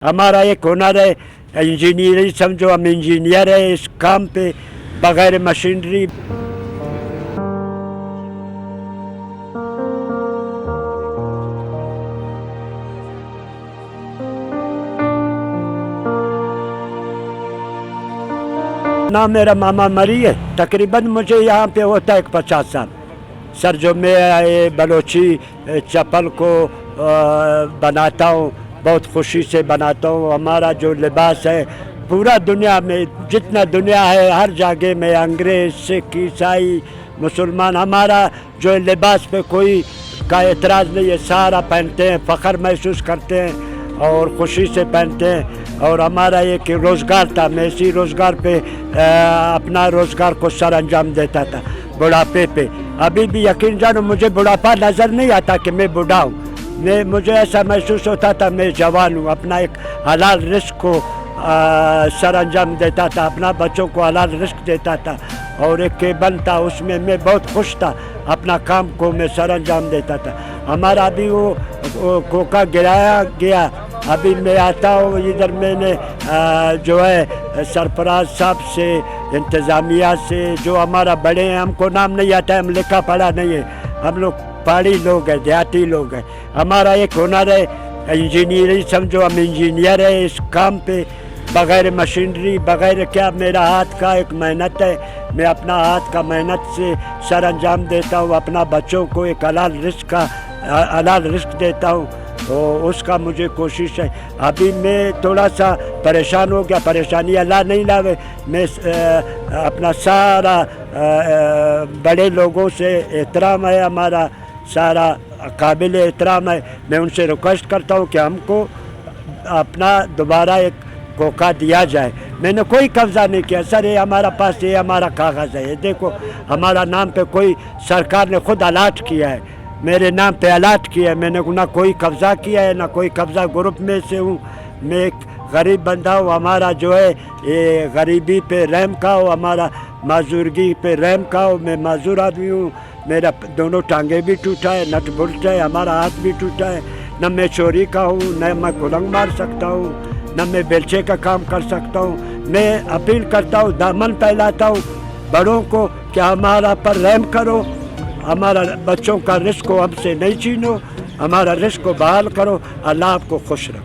ہمارا ایک ہنر ہے انجینئرنگ، سمجھو ہم انجینئر ہے اس کام پہ بغیر مشینری۔ نہ میرا ماما مری ہے، تقریباً مجھے یہاں پہ ہوتا ہے 50 سال۔ سر جو میں بلوچی چپل کو بناتا ہوں، بہت خوشی سے بناتا ہوں۔ ہمارا جو لباس ہے پورا دنیا میں جتنا دنیا ہے ہر جگہ میں، انگریز، سکھ، عیسائی، مسلمان، ہمارا جو لباس پہ کوئی کا اعتراض نہیں ہے، سارا پہنتے ہیں، فخر محسوس کرتے ہیں اور خوشی سے پہنتے ہیں۔ اور ہمارا ایک روزگار تھا، میں اسی روزگار پہ اپنا روزگار کو سر انجام دیتا تھا بڑھاپے پہ۔ ابھی بھی یقین جانو مجھے بڑھاپا نظر نہیں آتا کہ میں بوڑھا ہوں، مجھے ایسا محسوس ہوتا تھا میں جوان ہوں، اپنا ایک حلال رزق کو سر انجام دیتا تھا، اپنا بچوں کو حلال رزق دیتا تھا، اور ایک کیبل تھا اس میں میں بہت خوش تھا، اپنا کام کو میں سر انجام دیتا تھا۔ ہمارا ابھی وہ کوکا گرایا گیا، ابھی میں آتا ہوں ادھر، میں نے جو ہے سرفراز صاحب سے، انتظامیہ سے، جو ہمارا بڑے ہیں، ہم کو نام نہیں آتا ہے، ہم لکھا پڑھا نہیں ہے، ہم لوگ پہاڑی لوگ ہیں، دیہاتی لوگ ہیں۔ ہمارا ایک ہنر ہے انجینئرنگ، سمجھو ہم انجینئر ہے اس کام پہ بغیر مشینری، بغیر کیا، میرا ہاتھ کا ایک محنت ہے، میں اپنا ہاتھ کا محنت سے سر انجام دیتا ہوں، اپنا بچوں کو ایک حلال رزق دیتا ہوں، تو اس کا مجھے کوشش ہے۔ ابھی میں تھوڑا سا پریشان ہو گیا، پریشانی اللہ نہیں لاوے، میں اپنا سارا بڑے لوگوں سے احترام ہے، ہمارا سارا قابل احترام ہے، میں ان سے ریکویسٹ کرتا ہوں کہ ہم کو اپنا دوبارہ ایک کوکا دیا جائے۔ میں نے کوئی قبضہ نہیں کیا سر، یہ ہمارا پاس، یہ ہمارا کاغذ ہے، یہ دیکھو ہمارا نام پہ کوئی سرکار نے خود الاٹ کیا ہے، میرے نام پہ الاٹ کیا ہے، میں نے نہ کوئی قبضہ کیا ہے، نہ کوئی قبضہ گروپ میں سے ہوں، میں ایک غریب بندہ ہوں۔ ہمارا جو ہے یہ غریبی پہ رحم کا ہو، ہمارا معذورگی پہ رحم کا ہو، میں معذور آدمی ہوں، میرا دونوں ٹانگیں بھی ٹوٹا ہے، نٹ بولٹ ہے، ہمارا ہاتھ بھی ٹوٹا ہے، نہ میں چوری کا ہوں، نہ میں کلنگ مار سکتا ہوں، نہ میں بیلچے کا کام کر سکتا ہوں۔ میں اپیل کرتا ہوں، دامن پھیلاتا ہوں بڑوں کو کہ ہمارا پر رحم کرو، ہمارا بچوں کا رزق کو ہم سے نہیں چھینو، ہمارا رزق کو بحال کرو، اللہ آپ کو خوش رکھو۔